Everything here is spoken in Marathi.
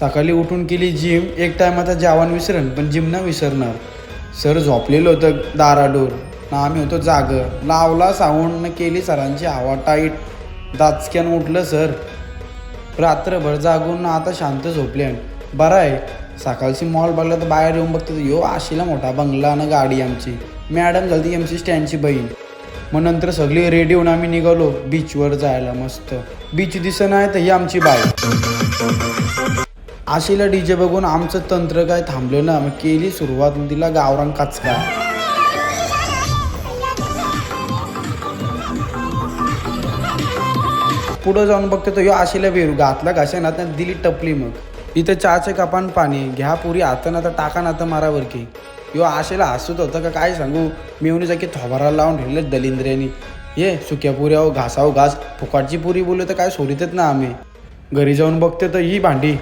सकाळी उठून केली जिम, एक टाइम आता जेवण विसरण पण जिम ना विसरणार. सर झोपलेलं होतं दाराडोर ना, आम्ही होतो जाग. लावला साऊंड न केली सरांची हवा टाईट. दाचक्यान उठलं सर. रात्रभर जागून ना आता शांत झोपले. बरं आहे. सकाळची मॉल बघला तर बाहेर येऊन बघतो यो आशीला मोठा बंगला ना गाडी आमची. मॅडम झाली एमसी स्टँडची बहीण. मग नंतर सगळी रेडी होऊन आम्ही निघालो बीचवर जायला. मस्त बीच दिसत नाही तर ही आमची बाई. आशीला डीजे बघून आमचं तंत्र काय थांबलं ना. मग केली सुरुवात, तिला गावरान काचका. पुढं जाऊन बघतो तो ह्यो आशीला वेरू घातला घाशानं आता दिली टपली. मग इथं चहाचे कपान पाणी घ्या पुरी हातानं आता टाका ना आता मारावर की. ह्यो आशेला हसत होतं का काय सांगू. मिळून जाकी थोबाराला लावून ठेवले दलिंद्र्यानी. ये सुक्या पुऱ्या घासाव घास फुकाटची पुरी बोलले तर काय सोडीतच ना आम्ही. घरी जाऊन बघते तर ही भांडी